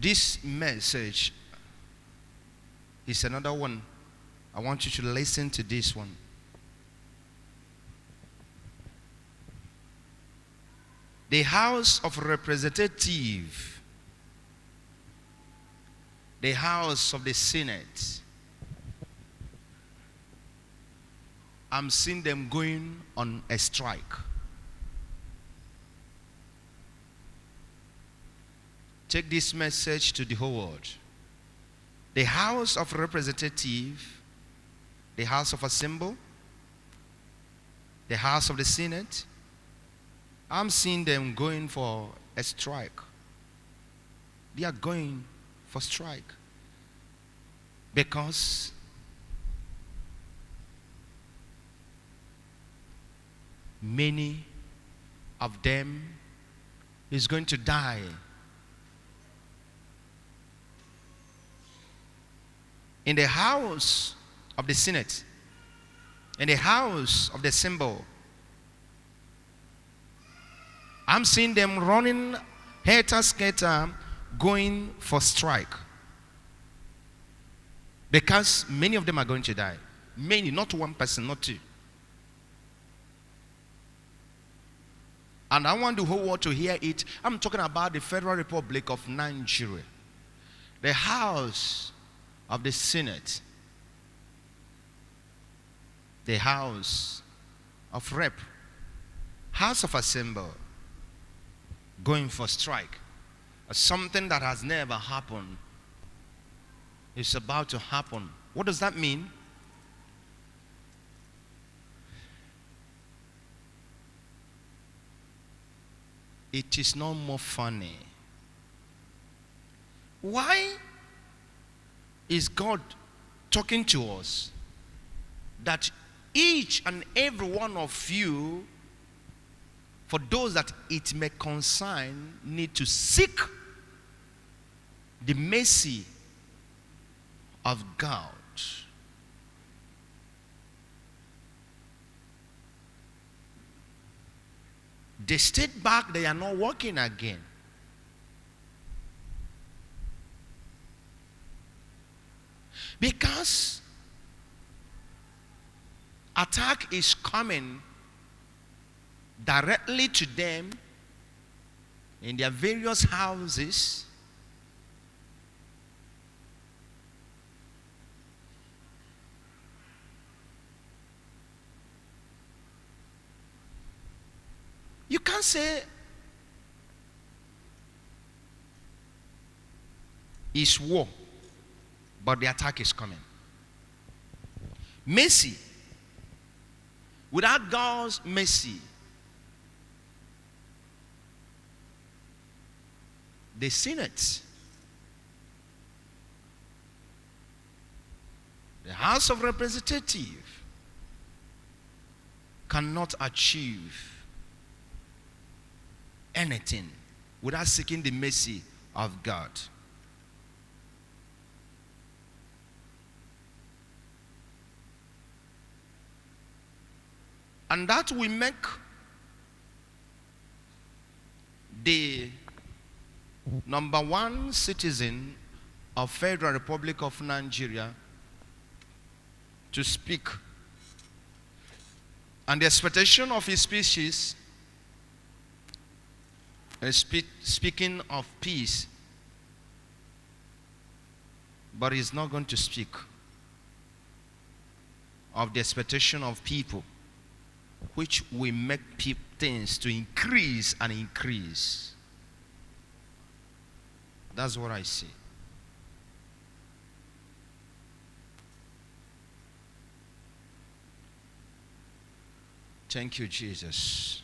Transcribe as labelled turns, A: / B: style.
A: This message is another one. I want you to listen to this one. The House of Representative, the House of the Senate, I'm seeing them going on a strike. Take this message to the whole world. The House of Representative, the House of Assembly, the House of the Senate, I'm seeing them going for a strike. They are going for strike because many of them is going to die. In the House of the Senate, in the House of the Assembly, I'm seeing them running helter-skelter, going for strike. Because many of them are going to die. Many, not one person, not two. And I want the whole world to hear it. I'm talking about the Federal Republic of Nigeria. The House of the Senate. The House of Rep. House of Assembly. Going for strike. Something that has never happened is about to happen. What does that mean? It is no more funny. Why is God talking to us that each and every one of you, for those that it may concern, need to seek the mercy of God? They stayed back, they are not working again. Because attack is coming directly to them in their various houses. You can't say it's war, but the attack is coming. Mercy. Without God's mercy, the Senate, the House of Representatives, cannot achieve anything without seeking the mercy of God. And that will make the number one citizen of Federal Republic of Nigeria to speak. And the expectation of his species is speaking of peace, but he's not going to speak of the expectation of people, which will make things to increase and increase. That's what I see. Thank you, Jesus.